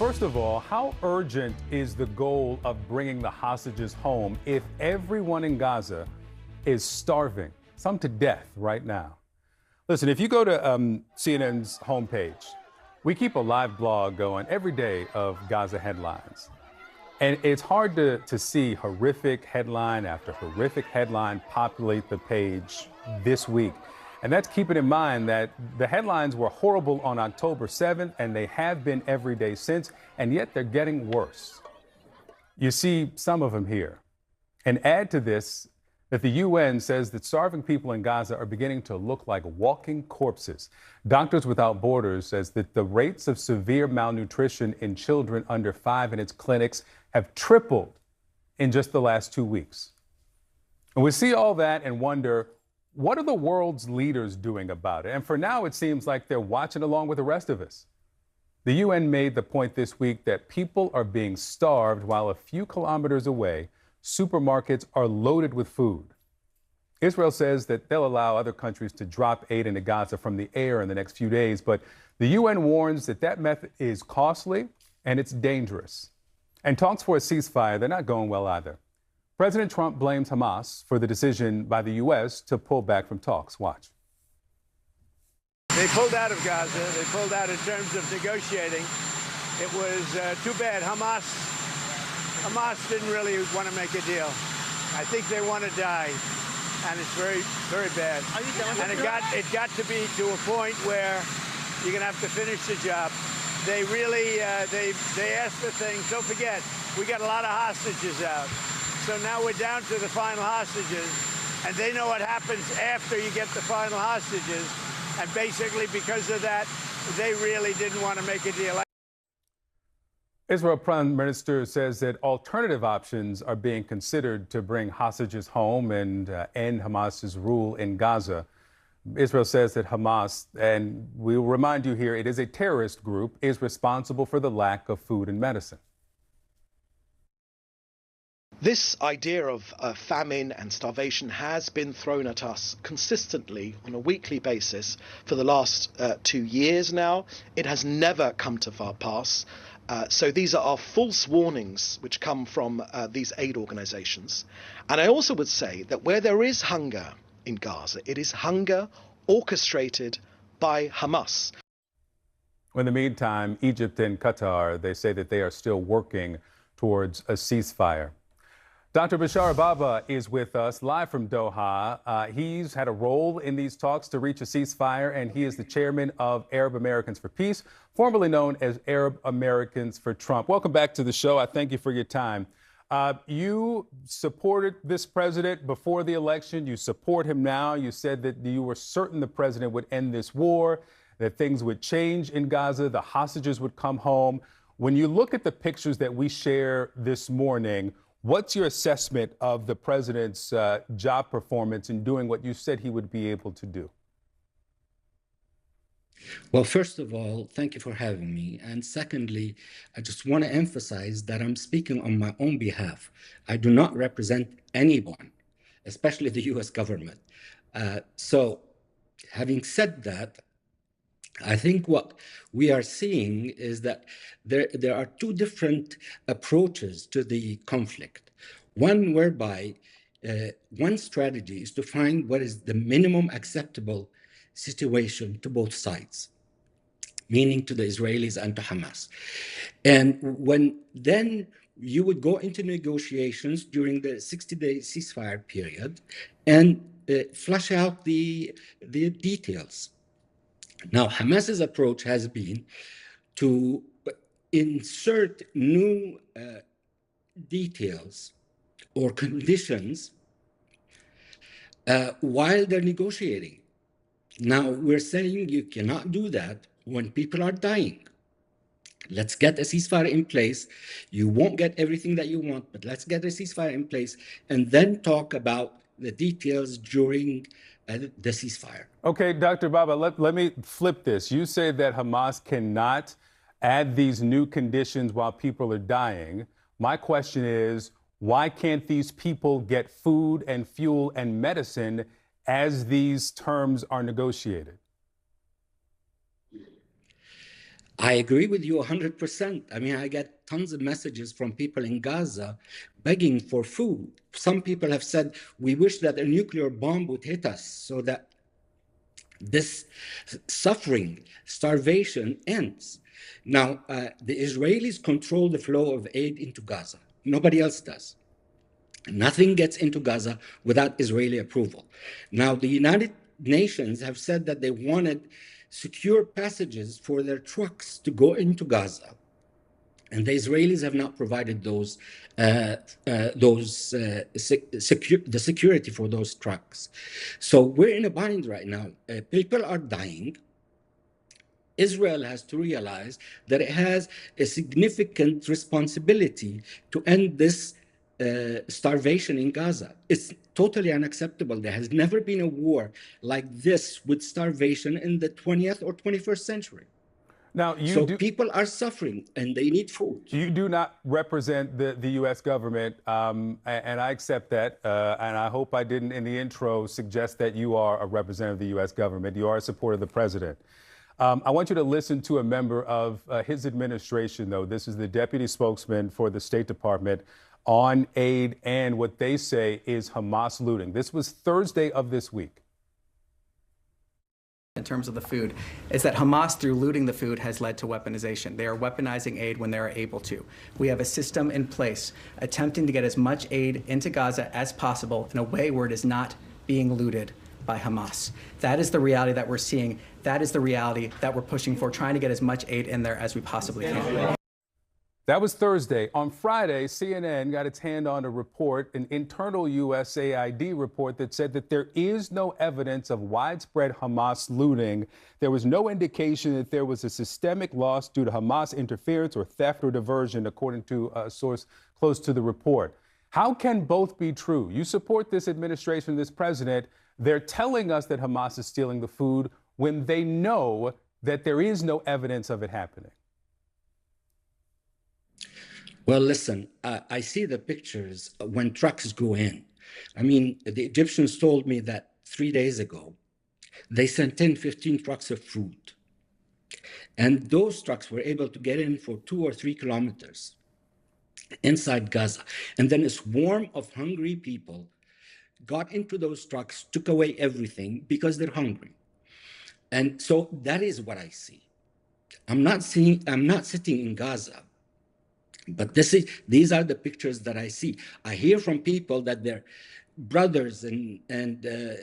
First of all, how urgent is the goal of bringing the hostages home if everyone in Gaza is starving, some to death right now? Listen, if you go to CNN's homepage, we keep a live blog going every day of Gaza headlines. And it's hard to see horrific headline after horrific headline populate the page this week. And that's keeping in mind that the headlines were horrible on October 7th, and they have been every day since, and yet they're getting worse. You see some of them here. And add to this that the UN says that starving people in Gaza are beginning to look like walking corpses. Doctors Without Borders says that the rates of severe malnutrition in children under 5 in its clinics have tripled in just the last 2 weeks. And we see all that and wonder, what are the world's leaders doing about it? And for now, it seems like they're watching along with the rest of us. The UN made the point this week that people are being starved while a few kilometers away, supermarkets are loaded with food. Israel says that they'll allow other countries to drop aid into Gaza from the air in the next few days, but the UN warns that that method is costly and it's dangerous. And talks for a ceasefire, they're not going well either. President Trump blames Hamas for the decision by the U.S. to pull back from talks. Watch. They pulled out of Gaza. They pulled out in terms of negotiating. It was too bad. Hamas didn't really want to make a deal. I think they want to die, and it's very, very bad. And it got to be to a point where you're going to have to finish the job. They really they asked for things. Don't forget, we got a lot of hostages out. So now we're down to the final hostages, and they know what happens after you get the final hostages. And basically, because of that, they really didn't want to make a deal. Israel Prime Minister says that alternative options are being considered to bring hostages home and end Hamas's rule in Gaza. Israel says that Hamas, and we'll remind you here, it is a terrorist group, is responsible for the lack of food and medicine. This idea of famine and starvation has been thrown at us consistently on a weekly basis for the last 2 years now. It has never come to pass. So these are false warnings which come from these aid organizations. And I also would say that where there is hunger in Gaza, it is hunger orchestrated by Hamas. In the meantime, Egypt and Qatar, they say that they are still working towards a ceasefire. Dr. Bashar Baba is with us live from Doha. He's had a role in these talks to reach a ceasefire, and he is the chairman of Arab Americans for Peace, formerly known as Arab Americans for Trump. Welcome back to the show. I thank you for your time. You supported this president before the election. You support him now. You said that you were certain the president would end this war, that things would change in Gaza, the hostages would come home. When you look at the pictures that we share this morning, what's your assessment of the president's job performance in doing what you said he would be able to do? Well, first of all, thank you for having me. And secondly, I just want to emphasize that I'm speaking on my own behalf. I do not represent anyone, especially the U.S. government. So having said that, I think what we are seeing is that there are two different approaches to the conflict. One whereby one strategy is to find what is the minimum acceptable situation to both sides, meaning to the Israelis and to Hamas. And when then you would go into negotiations during the 60-day ceasefire period and flush out the details. Now, Hamas's approach has been to insert new details or conditions while they're negotiating. Now, we're saying you cannot do that when people are dying. Let's get a ceasefire in place. You won't get everything that you want, but let's get a ceasefire in place and then talk about the details during the ceasefire. Okay, Dr. Baba, let me flip this. You say that Hamas cannot add these new conditions while people are dying. My question is, why can't these people get food and fuel and medicine as these terms are negotiated? I agree with you 100%. I mean, I get tons of messages from people in Gaza begging for food. Some people have said, we wish that a nuclear bomb would hit us so that this suffering, starvation ends. Now, the Israelis control the flow of aid into Gaza. Nobody else does. Nothing gets into Gaza without Israeli approval. Now, the United Nations have said that they wanted secure passages for their trucks to go into Gaza. And the Israelis have not provided the security for those trucks. So we're in a bind right now. People are dying. Israel has to realize that it has a significant responsibility to end this starvation in Gaza. It's totally unacceptable. There has never been a war like this with starvation in the 20th or 21st century. Now, people are suffering and they need food. You do not represent the U.S. government, and I accept that. And I hope I didn't, in the intro, suggest that you are a representative of the U.S. government. You are a supporter of the president. I want you to listen to a member of his administration, though. This is the deputy spokesman for the State Department on aid and what they say is Hamas looting. This was Thursday of this week. In terms of the food, is that Hamas, through looting the food, has led to weaponization. They are weaponizing aid when they are able to. We have a system in place attempting to get as much aid into Gaza as possible in a way where it is not being looted by Hamas. That is the reality that we're seeing. That is the reality that we're pushing for, trying to get as much aid in there as we possibly can. That was Thursday. On Friday, CNN got its hand on a report, an internal USAID report that said that there is no evidence of widespread Hamas looting. There was no indication that there was a systemic loss due to Hamas interference or theft or diversion, according to a source close to the report. How can both be true? You support this administration, this president. They're telling us that Hamas is stealing the food when they know that there is no evidence of it happening. Well, listen, I see the pictures when trucks go in. I mean, the Egyptians told me that 3 days ago, they sent in 15 trucks of food. And those trucks were able to get in for 2 or 3 kilometers inside Gaza. And then a swarm of hungry people got into those trucks, took away everything because they're hungry. And so that is what I see. I'm not sitting in Gaza. But these are the pictures that I see. I hear from people that their brothers and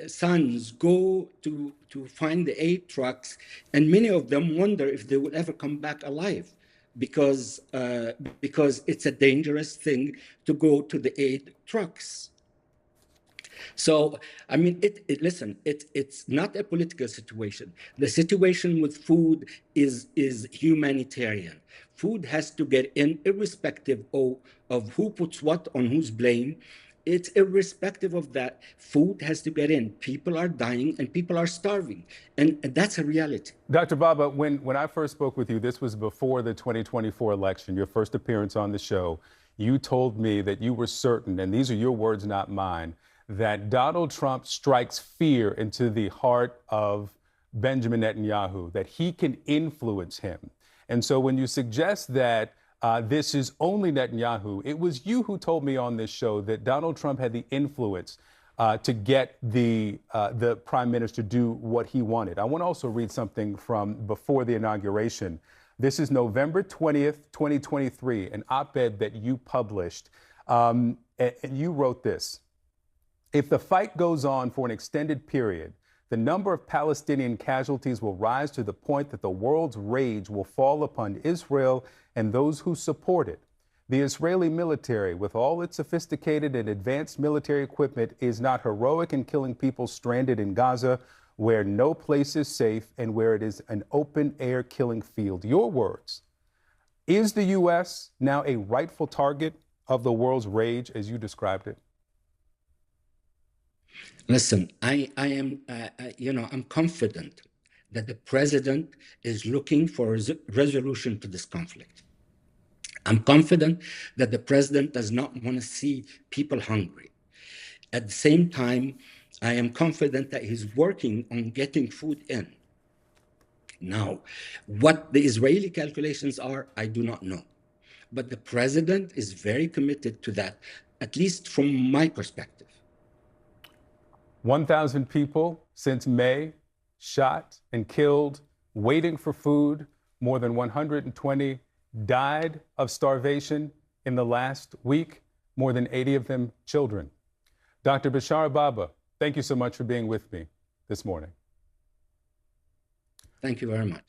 sons go to find the aid trucks, and many of them wonder if they will ever come back alive, because it's a dangerous thing to go to the aid trucks. So, I mean, listen, it's not a political situation. The situation with food is humanitarian. Food has to get in irrespective of who puts what on whose blame. It's irrespective of that. Food has to get in. People are dying and people are starving. And that's a reality. Dr. Baba, when I first spoke with you, this was before the 2024 election, your first appearance on the show. You told me that you were certain, and these are your words, not mine, that Donald Trump strikes fear into the heart of Benjamin Netanyahu, that he can influence him. And so when you suggest that this is only Netanyahu, it was you who told me on this show that Donald Trump had the influence to get the prime minister to do what he wanted. I want to also read something from before the inauguration. This is November 20th, 2023, an op-ed that you published. And you wrote this: if the fight goes on for an extended period, the number of Palestinian casualties will rise to the point that the world's rage will fall upon Israel and those who support it. The Israeli military, with all its sophisticated and advanced military equipment, is not heroic in killing people stranded in Gaza, where no place is safe and where it is an open-air killing field. Your words. Is the U.S. now a rightful target of the world's rage, as you described it? Listen, I am, I'm confident that the president is looking for a resolution to this conflict. I'm confident that the president does not want to see people hungry. At the same time, I am confident that he's working on getting food in. Now, what the Israeli calculations are, I do not know. But the president is very committed to that, at least from my perspective. 1,000 people since May shot and killed, waiting for food. More than 120 died of starvation in the last week, more than 80 of them children. Dr. Bashar Baba, thank you so much for being with me this morning. Thank you very much.